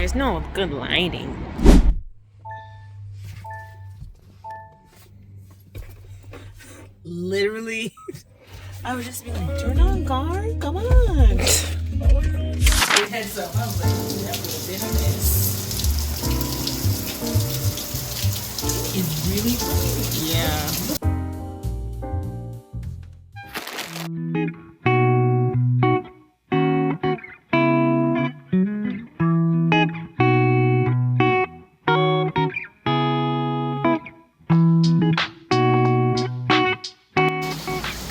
There's no good lighting. Literally, I would just be like, turn on guard, come on. It had some, I was like, that would have been a mess. It's really pretty. Yeah.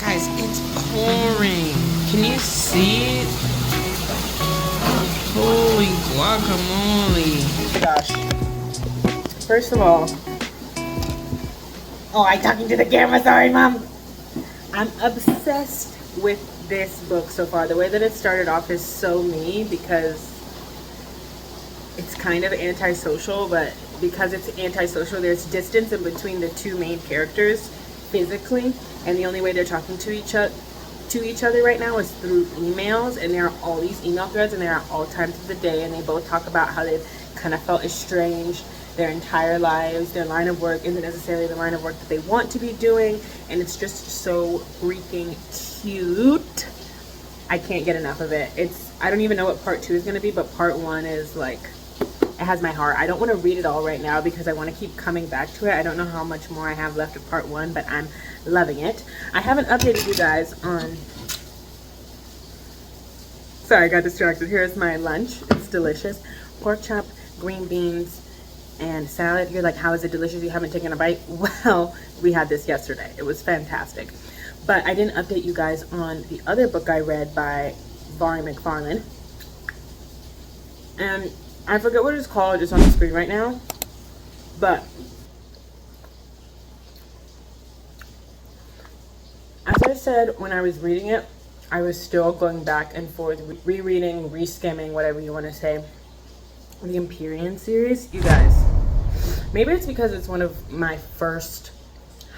Guys, it's pouring. Can you see it? Holy guacamole. Oh my gosh. First of all, oh, I'm talking to the camera, sorry, Mom. I'm obsessed with this book so far. The way that it started off is so me because it's kind of antisocial, but because it's antisocial, there's distance in between the two main characters physically, and the only way they're talking to each other right now is through emails, and there are all these email threads, and they're at all times of the day, and they both talk about how they've kind of felt estranged their entire lives. Their line of work isn't necessarily the line of work that they want to be doing, and it's just so freaking cute. I can't get enough of it. I don't even know what part 2 is going to be, but part 1 is like, it has my heart. I don't want to read it all right now because I want to keep coming back to it. I don't know how much more I have left of part 1, but I'm loving it. I haven't updated you guys on... Sorry, I got distracted. Here's my lunch. It's delicious. Pork chop, green beans, and salad. You're like, how is it delicious? You haven't taken a bite? Well, we had this yesterday. It was fantastic. But I didn't update you guys on the other book I read by Vari McFarlane. And I forget what it's called. It's on the screen right now. But as I said when I was reading it, I was still going back and forth, rereading, reskimming, whatever you want to say, the Empyrean series. You guys, maybe it's because it's one of my first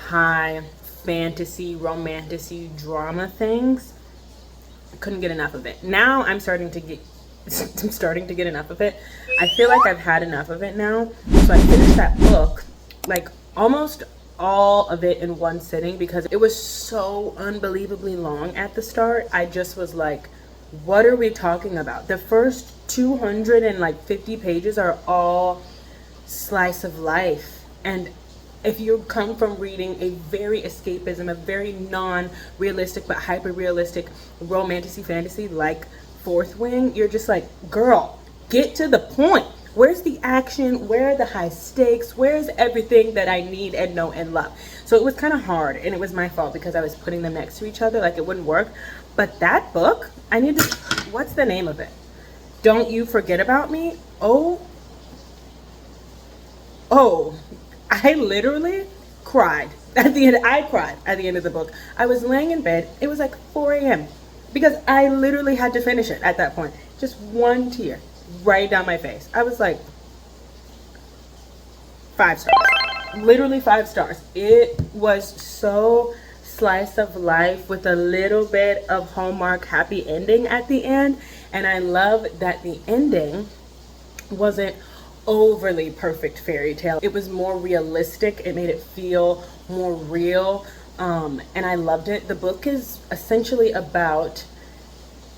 high fantasy, romantasy, drama things. I couldn't get enough of it. Now I'm starting to get enough of it. I feel like I've had enough of it now. So I finished that book, like almost all of it in one sitting because it was so unbelievably long at the start. I just was like, what are we talking about? The first 250 pages are all slice of life. And if you come from reading a very escapism, a very non-realistic but hyper-realistic romantasy fantasy like Fourth Wing, you're just like, girl, get to the point. Where's the action? Where are the high stakes? Where's everything that I need and know and love? So it was kind of hard, and it was my fault because I was putting them next to each other like it wouldn't work. But that book, I need to, what's the name of it? Don't You Forget About Me? Oh, I literally cried at the end. I cried at the end of the book. I was laying in bed. It was like 4 a.m. because I literally had to finish it at that point. Just one tear right down my face. I was like, 5 stars. Literally 5 stars. It was so slice of life with a little bit of Hallmark happy ending at the end. And I love that the ending wasn't overly perfect fairy tale. It was more realistic. It made it feel more real. And I loved it. The book is essentially about,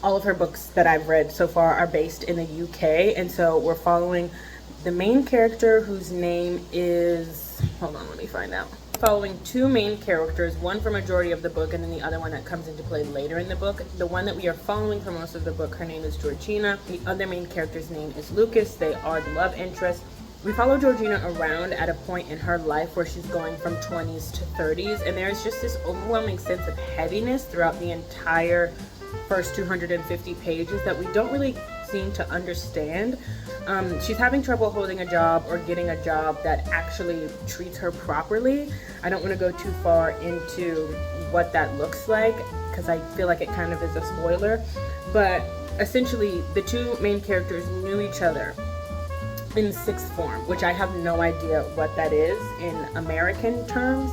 all of her books that I've read so far are based in the UK, and so we're following the main character whose name is, hold on, let me find out. Following 2 main characters, one for majority of the book and then the other one that comes into play later in the book. The one that we are following for most of the book, her name is Georgina. The other main character's name is Lucas. They are the love interest. We follow Georgina around at a point in her life where she's going from 20s to 30s, and there's just this overwhelming sense of heaviness throughout the entire first 250 pages that we don't really seem to understand. She's having trouble holding a job or getting a job that actually treats her properly. I don't want to go too far into what that looks like because I feel like it kind of is a spoiler, but essentially the 2 main characters knew each other in 6th form, which I have no idea what that is in American terms.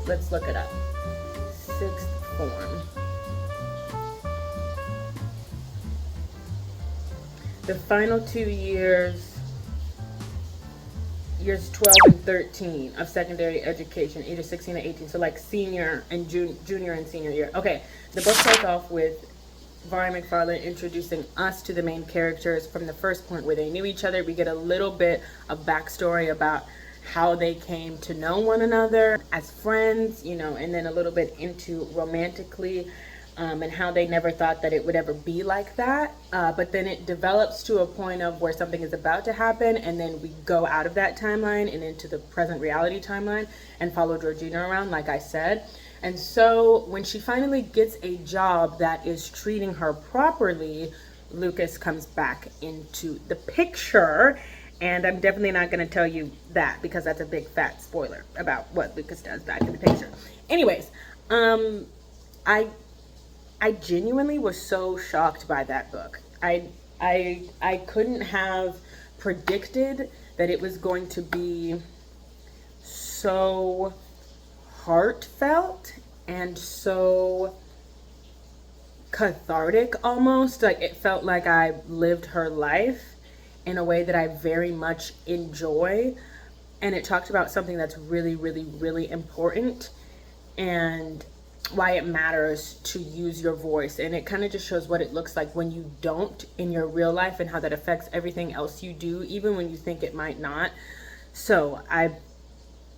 Let's look it up. 6th form. The final 2 years years 12 and 13 of secondary education, ages 16 to 18. So like senior and junior and senior year. Okay, the book starts off with Vari McFarlane introducing us to the main characters from the first point where they knew each other. We get a little bit of backstory about how they came to know one another as friends, you know, and then a little bit into romantically, and how they never thought that it would ever be like that. But then it develops to a point of where something is about to happen, and then we go out of that timeline and into the present reality timeline and follow Georgina around, like I said. And so when she finally gets a job that is treating her properly, Lucas comes back into the picture. And I'm definitely not going to tell you that because that's a big fat spoiler about what Lucas does back in the picture. Anyways, I genuinely was so shocked by that book. I couldn't have predicted that it was going to be so heartfelt and so cathartic almost. Like it felt like I lived her life in a way that I very much enjoy. And it talked about something that's really, really, really important and why it matters to use your voice. And it kind of just shows what it looks like when you don't in your real life and how that affects everything else you do, even when you think it might not. So I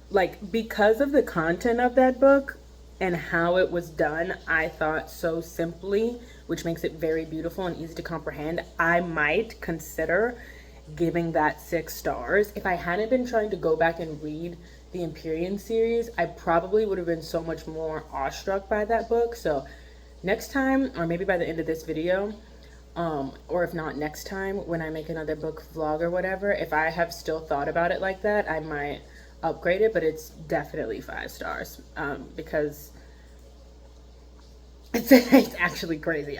like, because of the content of that book and how it was done, I thought so simply, which makes it very beautiful and easy to comprehend, I might consider giving that 6 stars. If I hadn't been trying to go back and read the Empyrean series, I probably would have been so much more awestruck by that book. So next time, or maybe by the end of this video, or if not next time when I make another book vlog or whatever, if I have still thought about it like that, I might upgrade it. But it's definitely 5 stars, because it's actually crazy.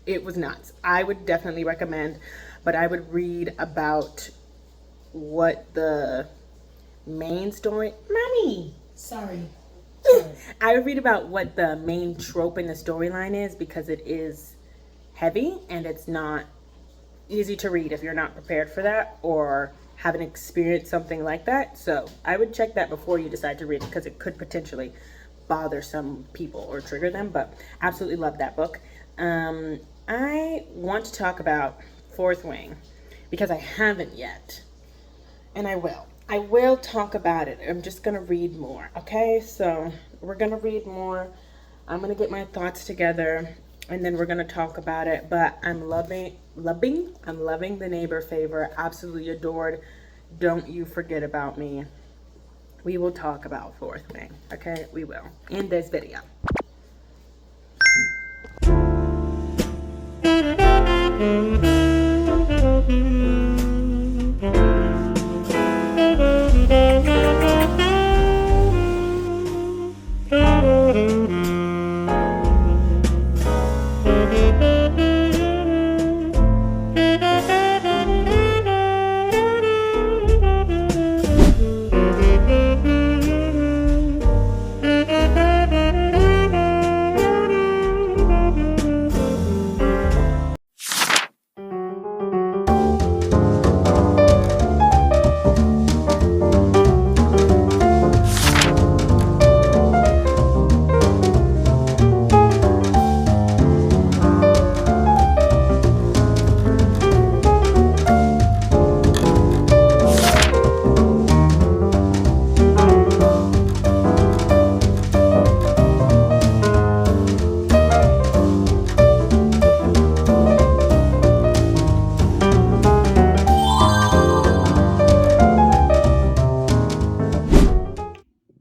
It was nuts. I would definitely recommend, but I would read about what the main story, mommy, sorry. I would read about what the main trope in the storyline is, because it is heavy and it's not easy to read if you're not prepared for that or haven't experienced something like that. So I would check that before you decide to read it, because it could potentially bother some people or trigger them. But absolutely love that book. I want to talk about Fourth Wing because I haven't yet, and I will talk about it. I'm just gonna read more. Okay, so we're gonna read more. I'm gonna get my thoughts together and then we're gonna talk about it. But I'm loving The Neighbor Favor. Absolutely adored Don't You Forget About Me. We will talk about Fourth Wing. Okay, we will in this video.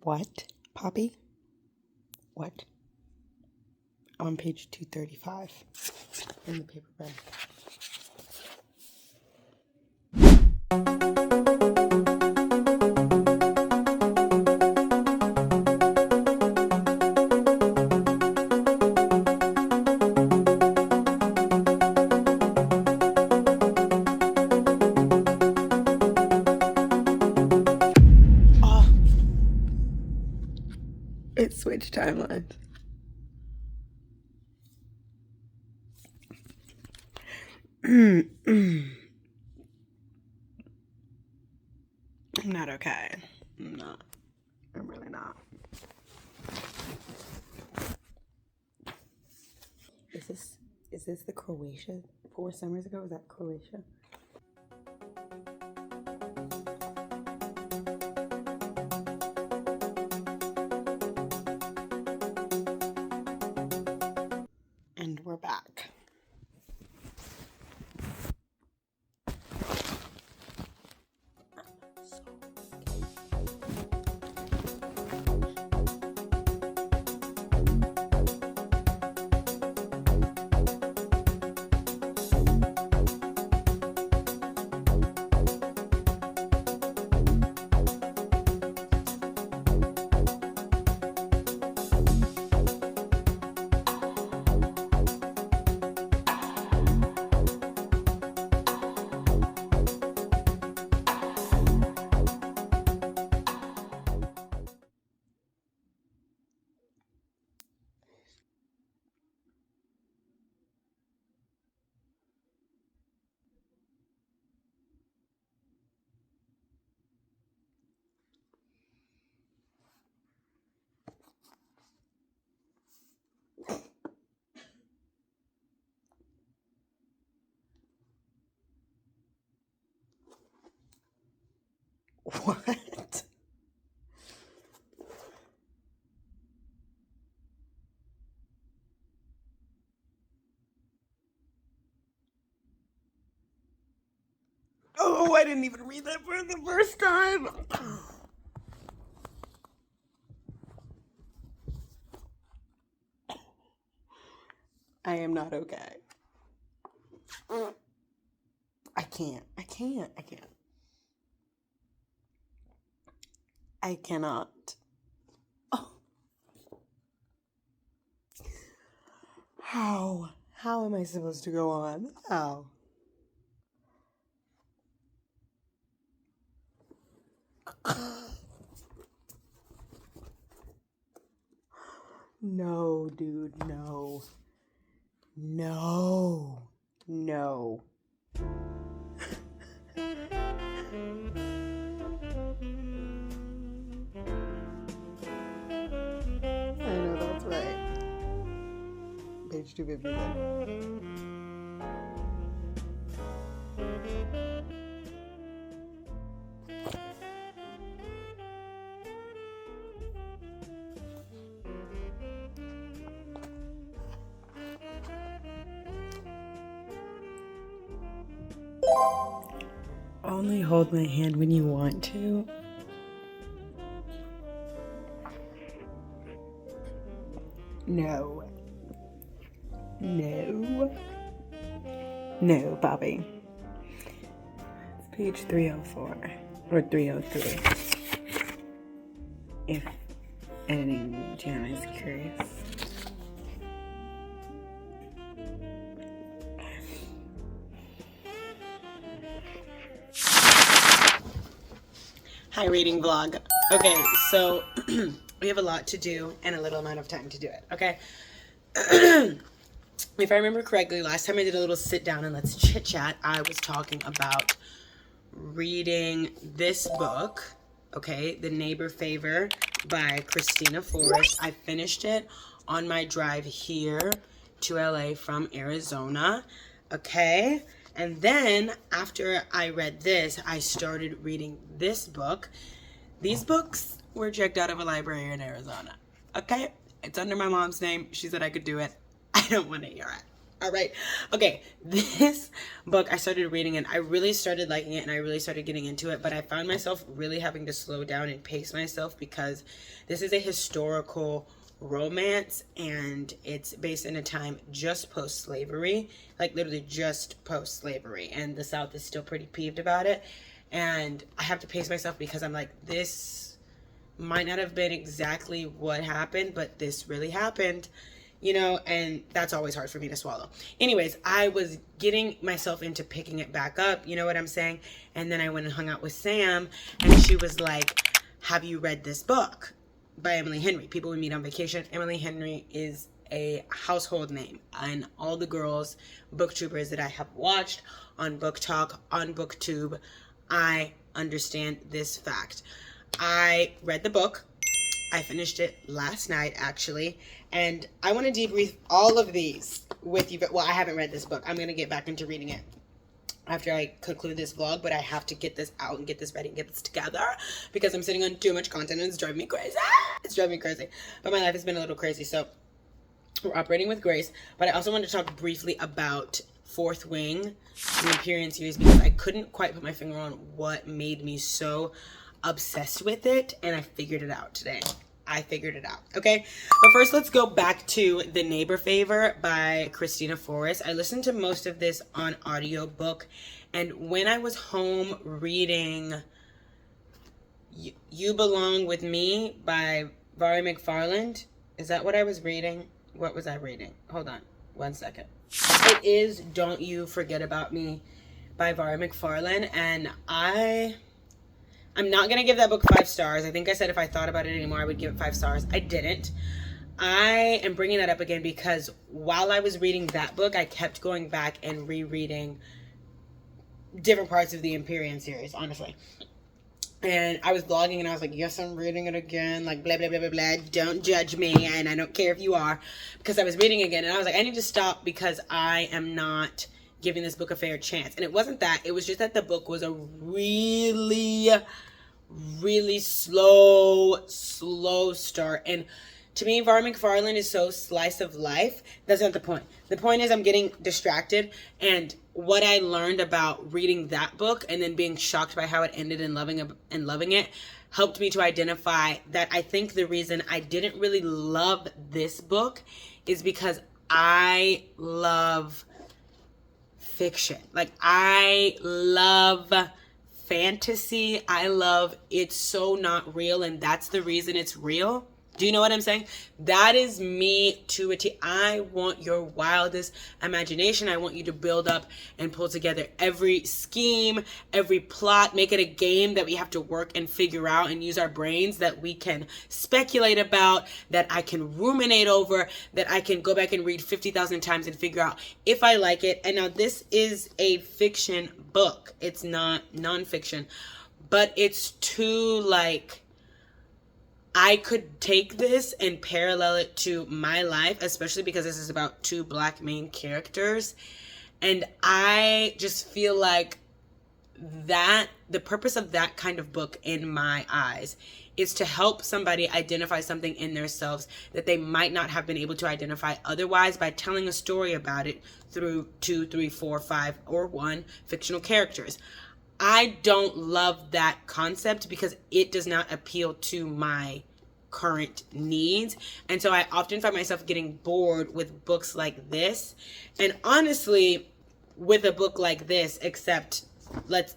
What, Poppy? What? On page 235 in the paperback. It switched timelines. I'm not okay. I'm not. I'm really not. Is this the Croatia 4 summers ago? Was that Croatia? And we're back. What? Oh, I didn't even read that for the first time. I am not okay. I can't. I cannot. Oh. How am I supposed to go on? How? No, dude, no. No. No. I know that's right. Page 251. Only hold my hand when you want to. No. No. No, Bobby. It's page 304 or 303. If editing Jana is curious. Hi, reading vlog. Okay, so we have a lot to do and a little amount of time to do it, okay? If I remember correctly, last time I did a little sit down and let's chit chat, I was talking about reading this book, okay? The Neighbor Favor by Christina Forrest. I finished it on my drive here to LA from Arizona, okay? And then after I read this, I started reading this book. These books were checked out of a library in Arizona, okay? It's under my mom's name. She said I could do it. I don't want to hear it. All right. Okay. This book, I started reading it. I really started liking it and I really started getting into it, but I found myself really having to slow down and pace myself because this is a historical romance and it's based in a time just post-slavery, like literally just post-slavery, and the South is still pretty peeved about it. And I have to pace myself because I'm like, this might not have been exactly what happened, but this really happened. You know, and that's always hard for me to swallow. Anyways, I was getting myself into picking it back up, you know what I'm saying? And then I went and hung out with Sam, and she was like, have you read this book by Emily Henry? People we meet on vacation. Emily Henry is a household name, and all the girls, booktubers that I have watched on Book Talk, on BookTube, I understand this fact. I read the book. I finished it last night, actually, and I want to debrief all of these with you. But well, I haven't read this book. I'm going to get back into reading it after I conclude this vlog, but I have to get this out and get this ready and get this together because I'm sitting on too much content and it's driving me crazy. It's driving me crazy. But my life has been a little crazy, so we're operating with grace. But I also want to talk briefly about Fourth Wing, the Empyrean series, because I couldn't quite put my finger on what made me so obsessed with it, and I figured it out today. I figured it out, okay? But first, let's go back to The Neighbor Favor by Christina Forrest. I listened to most of this on audiobook, and when I was home reading You Belong With Me by Vari McFarland, is that what I was reading? What was I reading? Hold on, 1 second. It is Don't You Forget About Me by Vari McFarland, and I'm not going to give that book 5 stars. I think I said if I thought about it anymore, I would give it 5 stars. I didn't. I am bringing that up again because while I was reading that book, I kept going back and rereading different parts of the Empyrean series, honestly. And I was vlogging and I was like, yes, I'm reading it again. Like, blah, blah, blah, blah, blah. Don't judge me. And I don't care if you are. Because I was reading again. And I was like, I need to stop because I am not giving this book a fair chance. And it wasn't that. It was just that the book was a really slow start. And to me, Vari McFarland is so slice of life. That's not the point. The point is I'm getting distracted, and what I learned about reading that book and then being shocked by how it ended and loving it helped me to identify that I think the reason I didn't really love this book is because I love fiction. Like, I love fantasy. I love it's so not real, and that's the reason it's real. Do you know what I'm saying? That is me to a T. I want your wildest imagination. I want you to build up and pull together every scheme, every plot, make it a game that we have to work and figure out and use our brains, that we can speculate about, that I can ruminate over, that I can go back and read 50,000 times and figure out if I like it. And now this is a fiction book. It's not nonfiction, but it's too, like, I could take this and parallel it to my life, especially because this is about 2 Black main characters. And I just feel like that the purpose of that kind of book in my eyes is to help somebody identify something in themselves that they might not have been able to identify otherwise by telling a story about it through 2, 3, 4, 5, or 1 fictional characters. I don't love that concept because it does not appeal to my current needs. And so I often find myself getting bored with books like this. And honestly, with a book like this, except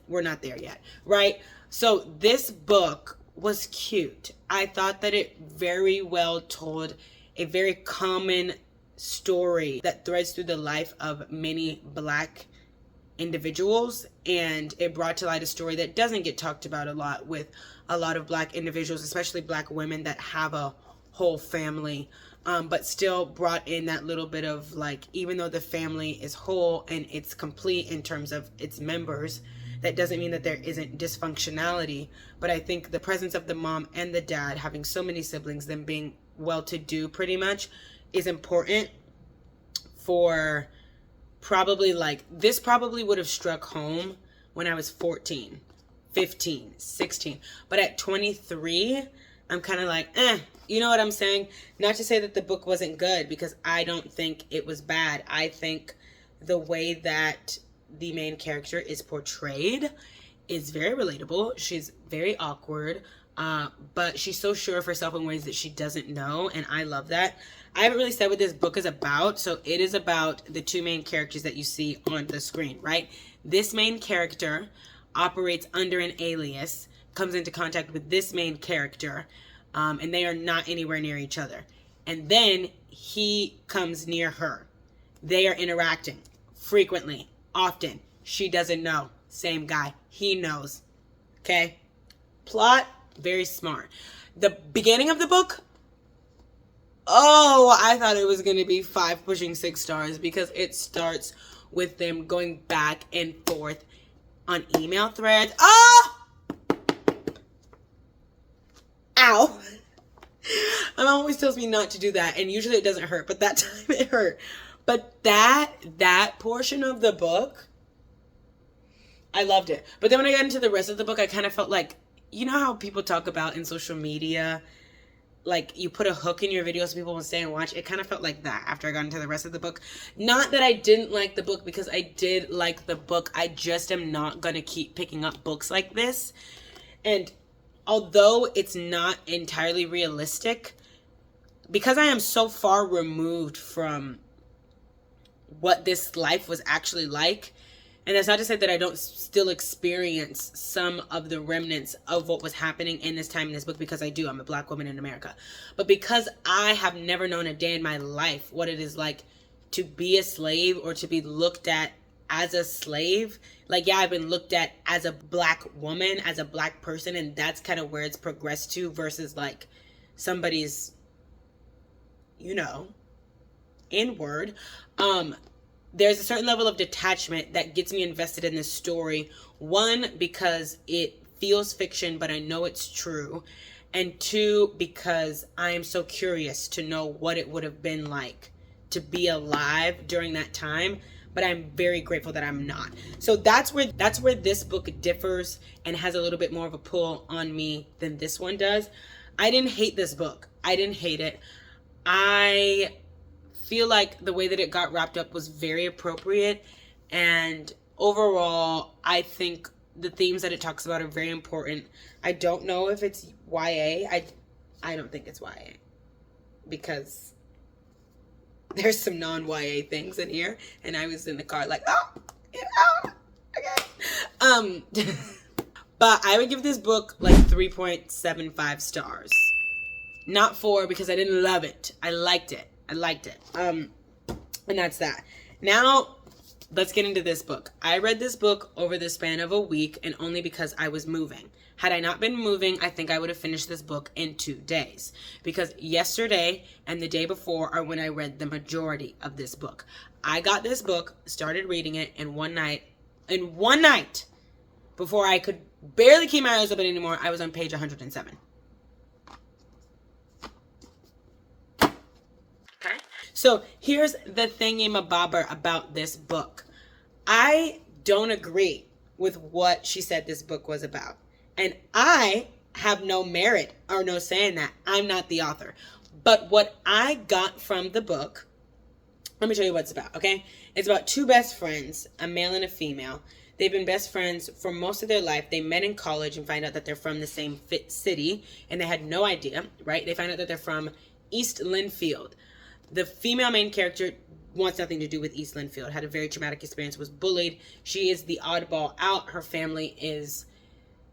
we're not there yet, right? So this book was cute. I thought that it very well told a very common story that threads through the life of many Black individuals, and it brought to light a story that doesn't get talked about a lot with a lot of Black individuals, especially Black women that have a whole family, but still brought in that little bit of, like, even though the family is whole and it's complete in terms of its members, that doesn't mean that there isn't dysfunctionality. But I think the presence of the mom and the dad, having so many siblings, them being well-to-do pretty much, is important for probably, like, this probably would have struck home when I was 14, 15, 16. But at 23, I'm kind of like, you know what I'm saying? Not to say that the book wasn't good, because I don't think it was bad. I think the way that the main character is portrayed is very relatable. She's very awkward, but she's so sure of herself in ways that she doesn't know, and I love that. I haven't really said what this book is about, so it is about the 2 main characters that you see on the screen, right? This main character operates under an alias, comes into contact with this main character, and they are not anywhere near each other. And then he comes near her. They are interacting frequently, often. She doesn't know. Same guy. He knows. Okay? Plot, very smart. The beginning of the book, oh, I thought it was going to be 5 pushing 6 stars, because it starts with them going back and forth on email threads. Oh, always tells me not to do that, and usually it doesn't hurt, but that time it hurt. But that portion of the book, I loved it. But then when I got into the rest of the book, I kind of felt like, you know how people talk about in social media, like you put a hook in your videos so people will stay and watch? It kind of felt like that after I got into the rest of the book. Not that I didn't like the book, because I did like the book. I just am not going to keep picking up books like this. And although it's not entirely realistic, because I am so far removed from what this life was actually like, and that's not to say that I don't still experience some of the remnants of what was happening in this time in this book, because I do. I'm a Black woman in America. But because I have never known a day in my life what it is like to be a slave or to be looked at as a slave. Like, yeah, I've been looked at as a Black woman, as a Black person, and that's kind of where it's progressed to, versus like somebody's, you know, inward. There's a certain level of detachment that gets me invested in this story. One, because it feels fiction, but I know it's true. And two, because I am so curious to know what it would have been like to be alive during that time. But I'm very grateful that I'm not. So that's where this book differs and has a little bit more of a pull on me than this one does. I didn't hate this book. I didn't hate it. I feel like the way that it got wrapped up was very appropriate, and overall I think the themes that it talks about are very important. I don't know if it's YA. I don't think it's YA, because there's some non-YA things in here, and I was in the car like, oh, get out, okay. But I would give this book like 3.75 stars. Not 4, because I didn't love it. I liked it. And that's that. Now, let's get into this book. I read this book over the span of a week, and only because I was moving. Had I not been moving, I think I would have finished this book in 2 days. Because yesterday and the day before are when I read the majority of this book. I got this book, started reading it in one night. Before I could barely keep my eyes open anymore, I was on page 107. So here's the thingy-mabobber about this book. I don't agree with what she said this book was about. And I have no merit or no say in that. I'm not the author. But what I got from the book, let me tell you what it's about, okay? It's about 2 best friends, a male and a female. They've been best friends for most of their life. They met in college and find out that they're from the same city. And they had no idea, right? They find out that they're from East Linfield. The female main character wants nothing to do with East Linfield, had a very traumatic experience, was bullied. She is the oddball out. Her family is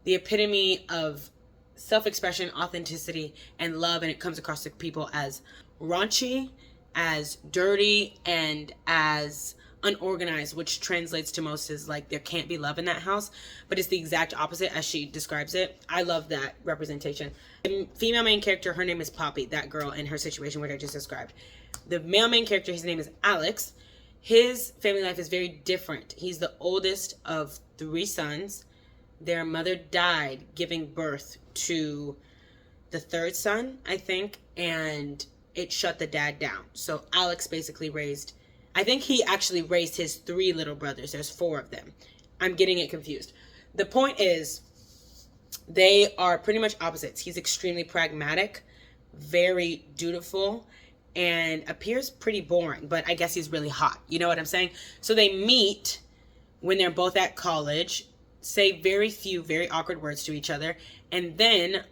the epitome of self-expression, authenticity, and love, and it comes across to people as raunchy, as dirty, and as unorganized, which translates to most as like there can't be love in that house, but it's the exact opposite as she describes it. I love that representation. The female main character, her name is Poppy, that girl in her situation which I just described. The male main character, his name is Alex. His family life is very different. He's the oldest of 3 sons. Their mother died giving birth to the 3rd son, I think, and it shut the dad down. So Alex basically raised, I think he actually raised his 3 little brothers. There's 4 of them. I'm getting it confused. The point is, they are pretty much opposites. He's extremely pragmatic, very dutiful, and appears pretty boring, but I guess he's really hot. You know what I'm saying? So they meet when they're both at college, say very few, very awkward words to each other, and then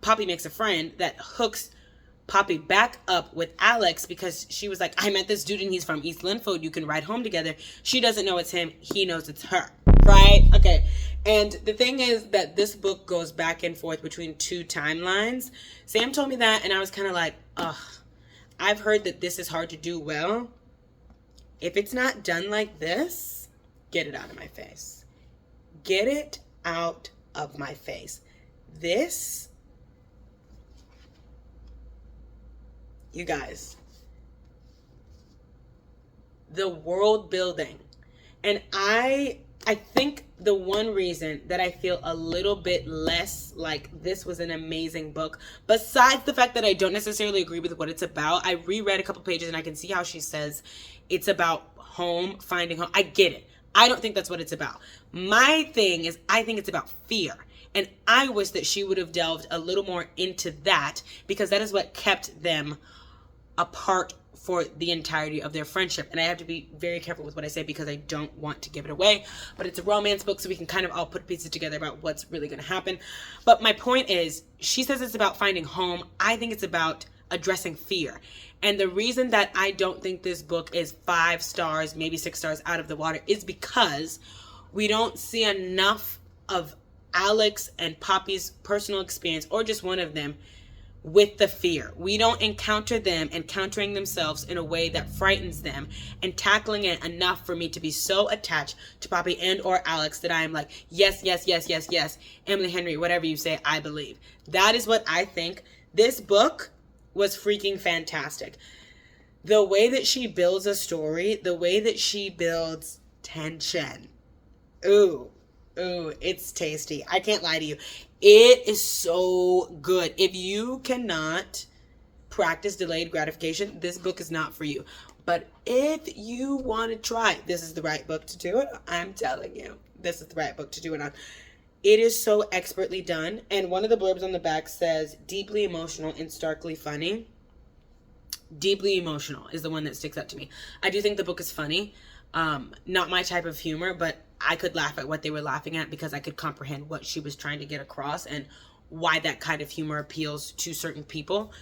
Poppy makes a friend that hooks Poppy back up with Alex because she was like, I met this dude and he's from East Linfield. You can ride home together. She doesn't know it's him. He knows it's her. Right? Okay. And the thing is that this book goes back and forth between 2 timelines. Sam told me that and I was kind of like, ugh, I've heard that this is hard to do well. If it's not done like this, get it out of my face. Get it out of my face. This, you guys, the world building. And I I think the one reason that I feel a little bit less like this was an amazing book, besides the fact that I don't necessarily agree with what it's about, I reread a couple pages and I can see how she says it's about home, finding home. I get it. I don't think that's what it's about. My thing is, I think it's about fear. And I wish that she would have delved a little more into that, because that is what kept them apart for the entirety of their friendship. And I have to be very careful with what I say because I don't want to give it away. But it's a romance book, so we can kind of all put pieces together about what's really going to happen. But my point is, she says it's about finding home. I think it's about addressing fear. And the reason that I don't think this book is 5 stars, maybe 6 stars out of the water, is because we don't see enough of Alex and Poppy's personal experience, or just one of them, with the fear. We don't encounter them encountering themselves in a way that frightens them and tackling it enough for me to be so attached to Poppy and or Alex that I am like, yes, yes, yes, yes, yes, Emily Henry, whatever you say, I believe. That is what I think. This book was freaking fantastic. The way that she builds a story, the way that she builds tension. Ooh, it's tasty. I can't lie to you. It is so good. If you cannot practice delayed gratification, this book is not for you. But if you want to try, this is the right book to do it. I'm telling you, this is the right book to do it on. It is so expertly done. And one of the blurbs on the back says, deeply emotional and starkly funny. Deeply emotional is the one that sticks out to me. I do think the book is funny. Not my type of humor, but I could laugh at what they were laughing at because I could comprehend what she was trying to get across and why that kind of humor appeals to certain people.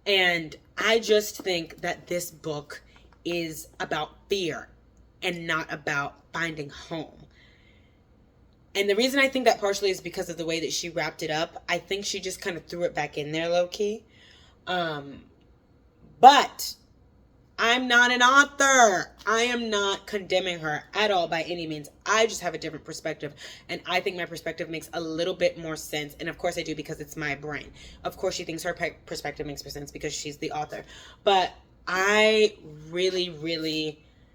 And I just think that this book is about fear and not about finding home. And the reason I think that partially is because of the way that she wrapped it up. I think she just kind of threw it back in there low-key. But I'm not an author. I am not condemning her at all by any means. I just have a different perspective. And I think my perspective makes a little bit more sense. And of course I do, because it's my brain. Of course she thinks her perspective makes more sense because she's the author. But I really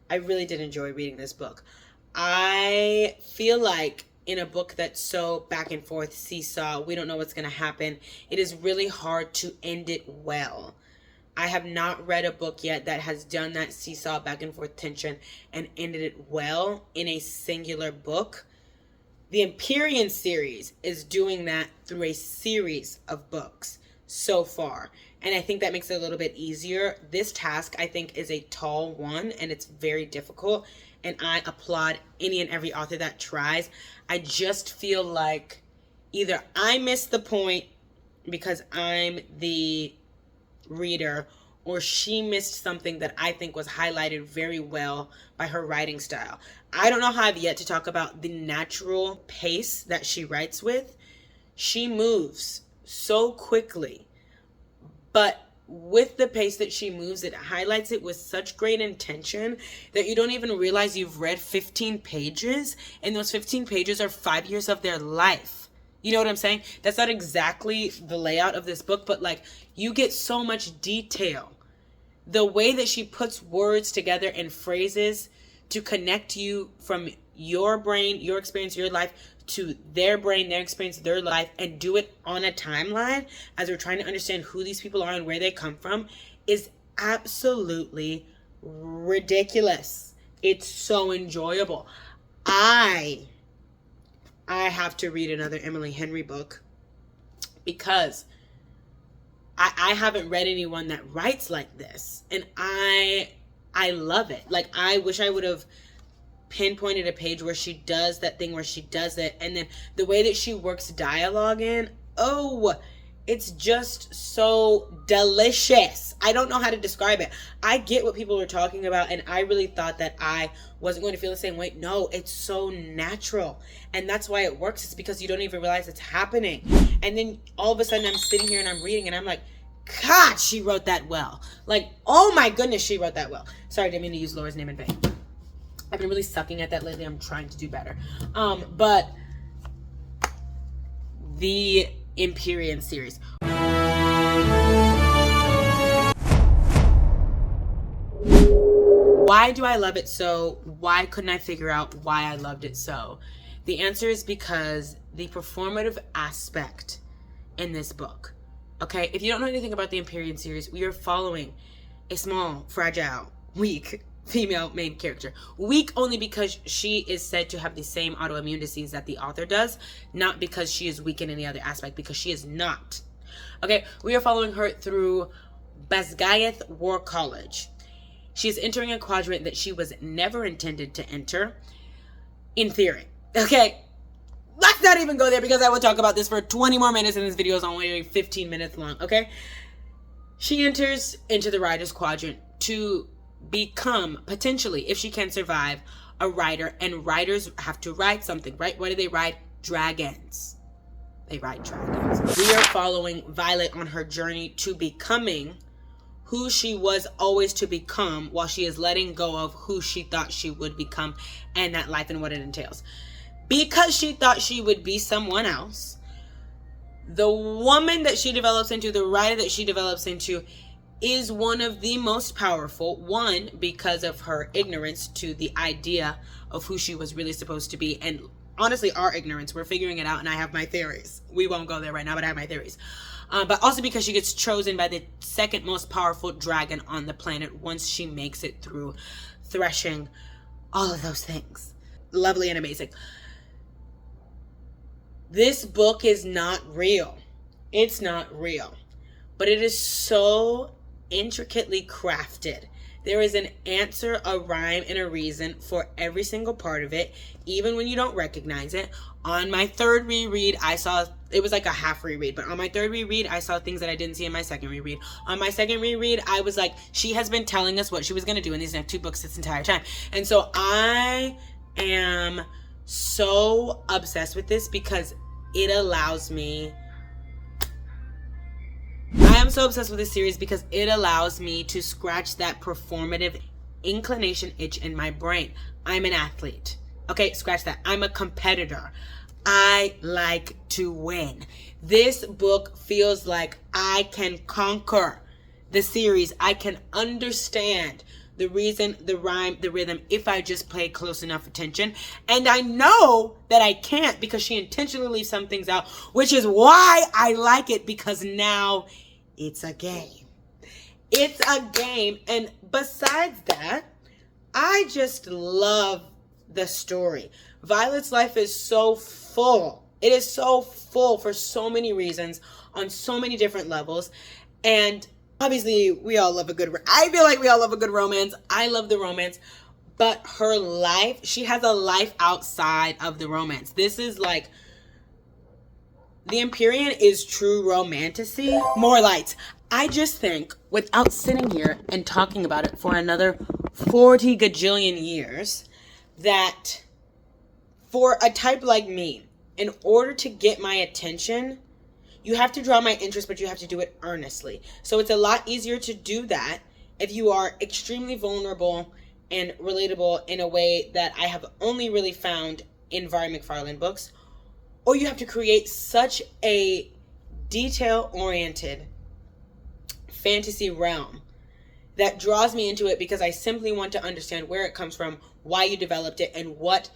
did enjoy reading this book. I feel like in a book that's so back and forth, seesaw, we don't know what's going to happen, it is really hard to end it well. I have not read a book yet that has done that seesaw back and forth tension and ended it well in a singular book. The Empyrean series is doing that through a series of books so far. And I think that makes it a little bit easier. This task, I think, is a tall one and it's very difficult. And I applaud any and every author that tries. I just feel like either I missed the point because I'm the reader, or she missed something that I think was highlighted very well by her writing style. I don't know how I've yet to talk about the natural pace that she writes with. She moves so quickly, but with the pace that she moves, it highlights it with such great intention that you don't even realize you've read 15 pages, and those 15 pages are 5 years of their life. You know what I'm saying? That's not exactly the layout of this book, but like, you get so much detail. The way that she puts words together and phrases to connect you from your brain, your experience, your life, to their brain, their experience, their life, and do it on a timeline as we're trying to understand who these people are and where they come from, is absolutely ridiculous. It's so enjoyable. I have to read another Emily Henry book because I haven't read anyone that writes like this, and I love it. Like, I wish I would have pinpointed a page where she does that thing where she does it, and then the way that she works dialogue in, oh, it's just so delicious. I don't know how to describe it. I get what people are talking about, and I really thought that I wasn't going to feel the same way. No, it's so natural, and that's why it works. It's because you don't even realize it's happening, and then all of a sudden I'm sitting here and I'm reading, and I'm like, God, she wrote that well. Like, oh my goodness, she wrote that well. Sorry, I didn't mean to use Laura's name in vain. I've been really sucking at that lately. I'm trying to do better. But the Empyrean series. Why do I love it so? Why couldn't I figure out why I loved it so? The answer is because the performative aspect in this book. Okay, if you don't know anything about the Empyrean series, we are following a small, fragile, weak female main character. Weak only because she is said to have the same autoimmune disease that the author does, not because she is weak in any other aspect, because she is not. Okay, we are following her through Basgiath War College. She is entering a quadrant that she was never intended to enter, in theory. Okay, let's not even go there because I will talk about this for 20 more minutes and this video is only 15 minutes long, okay? She enters into the writer's quadrant to become, potentially, if she can survive, a writer. And writers have to write something, right? What do they write? Dragons. They write dragons. We are following Violet on her journey to becoming who she was always to become, while she is letting go of who she thought she would become and that life and what it entails. Because she thought she would be someone else, the woman that she develops into, the writer that she develops into, is one of the most powerful. One, because of her ignorance to the idea of who she was really supposed to be. And honestly, our ignorance, we're figuring it out, and I have my theories. We won't go there right now, but I have my theories. But also because she gets chosen by the second most powerful dragon on the planet once she makes it through threshing all of those things. Lovely and amazing. This book is not real. It's not real. But it is so intricately crafted. There is an answer, a rhyme, and a reason for every single part of it, even when you don't recognize it. On my third reread, I saw, it was like a half reread, but on my third reread, I saw things that I didn't see in my second reread. On my second reread, I was like, she has been telling us what she was going to do in these next two books this entire time. And so I am so obsessed with this because it allows me, I am so obsessed with this series because it allows me to scratch that performative inclination itch in my brain. I'm an athlete. Okay, scratch that. I'm a competitor. I like to win. This book feels like I can conquer the series. I can understand the reason, the rhyme, the rhythm, if I just pay close enough attention. And I know that I can't because she intentionally leaves some things out, which is why I like it, because now it's a game. It's a game. And besides that, I just love the story. Violet's life is so full. It is so full for so many reasons, on so many different levels. And obviously, we all love a good, I feel like we all love a good romance. I love the romance. But her life, she has a life outside of the romance. This is like, the Empyrean is true romantasy. More lights. I just think, without sitting here and talking about it for another 40 gajillion years, that for a type like me, in order to get my attention, you have to draw my interest, but you have to do it earnestly. So it's a lot easier to do that if you are extremely vulnerable and relatable in a way that I have only really found in Vari McFarlane books, or you have to create such a detail-oriented fantasy realm that draws me into it because I simply want to understand where it comes from, why you developed it, and what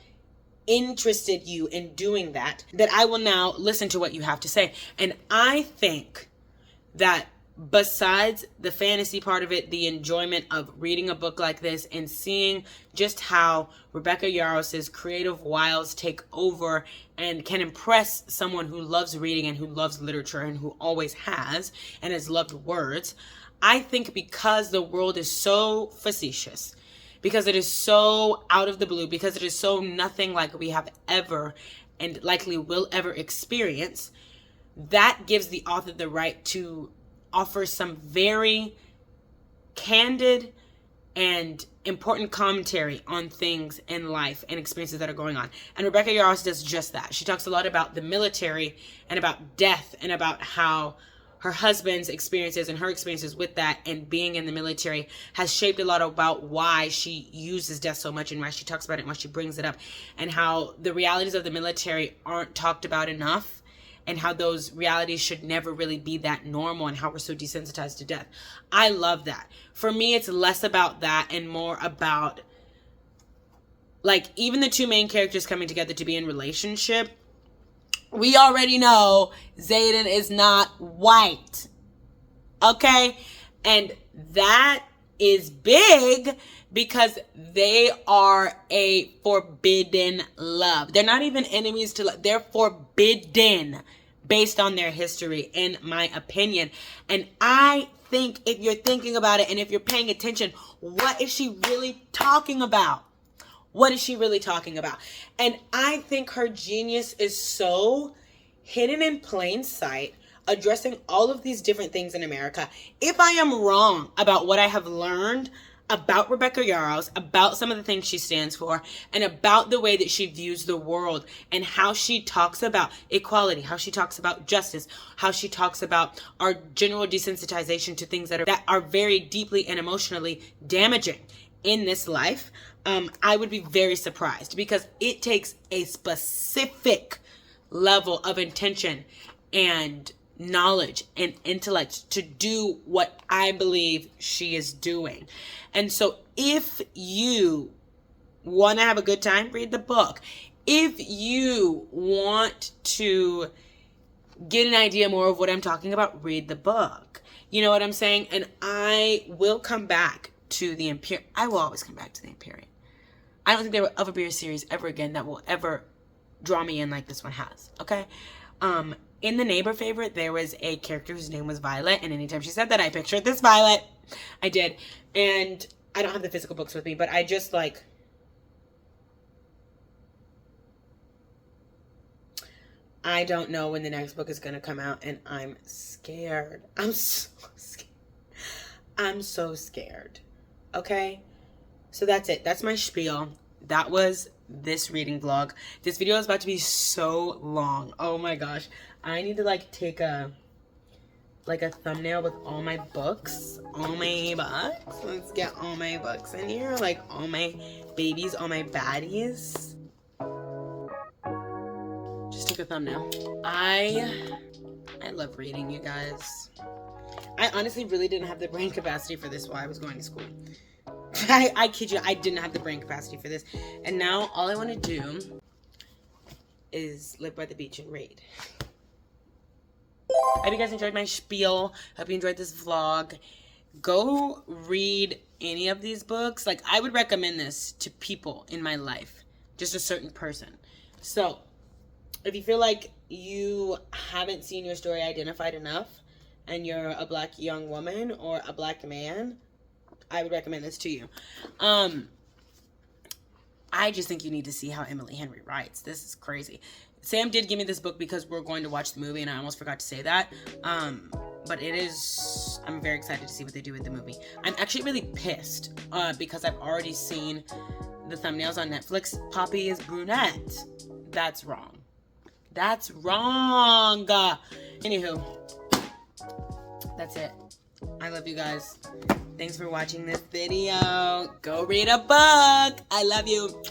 interested you in doing that I will now listen to what you have to say. And I think that besides the fantasy part of it, the enjoyment of reading a book like this and seeing just how Rebecca Yarros's creative wiles take over and can impress someone who loves reading and who loves literature and who always has and has loved words, I think because the world is so facetious, because it is so out of the blue, because it is so nothing like we have ever and likely will ever experience, that gives the author the right to offer some very candid and important commentary on things in life and experiences that are going on. And Rebecca Yarros does just that. She talks a lot about the military and about death and about how her husband's experiences and her experiences with that and being in the military has shaped a lot about why she uses death so much and why she talks about it and why she brings it up, and how the realities of the military aren't talked about enough, and how those realities should never really be that normal, and how we're so desensitized to death. I love that. For me, it's less about that and more about, like, even the two main characters coming together to be in relationship. We already know Xaden is not white. Okay? And that is big because they are a forbidden love. They're not even enemies to love. They're forbidden based on their history, in my opinion. And I think if you're thinking about it and if you're paying attention, what is she really talking about? What is she really talking about? And I think her genius is so hidden in plain sight, addressing all of these different things in America. If I am wrong about what I have learned about Rebecca Yarros, about some of the things she stands for, and about the way that she views the world, and how she talks about equality, how she talks about justice, how she talks about our general desensitization to things that are very deeply and emotionally damaging in this life, I would be very surprised, because it takes a specific level of intention and knowledge and intellect to do what I believe she is doing. And so if you want to have a good time, read the book. If you want to get an idea more of what I'm talking about, read the book. You know what I'm saying? And I will come back to the Empyrean. I will always come back to the Empyrean. I don't think there will ever be a series ever again that will ever draw me in like this one has. Okay? In the Neighbor favorite, there was a character whose name was Violet, and anytime she said that, I pictured this Violet. I did. And I don't have the physical books with me, but I just, like, I don't know when the next book is going to come out, and I'm scared. I'm so scared. I'm so scared. Okay? So that's it. That's my spiel. That was this reading vlog. This video is about to be so long. Oh my gosh. I need to like take a thumbnail with all my books. All my books. Let's get all my books in here. Like all my babies, all my baddies. Just take a thumbnail. I love reading, you guys. I honestly really didn't have the brain capacity for this while I was going to school. I kid you, I didn't have the brain capacity for this. And now all I want to do is live by the beach and read. I hope you guys enjoyed my spiel. Hope you enjoyed this vlog. Go read any of these books. Like, I would recommend this to people in my life. Just a certain person. So, if you feel like you haven't seen your story identified enough, and you're a black young woman or a black man, I would recommend this to you. I just think you need to see how Emily Henry writes. This is crazy. Sam did give me this book because we're going to watch the movie, and I almost forgot to say that. But it is, I'm very excited to see what they do with the movie. I'm actually really pissed because I've already seen the thumbnails on Netflix. Poppy is brunette. That's wrong. That's wrong. Anywho, that's it. I love you guys. Thanks for watching this video. Go read a book. I love you.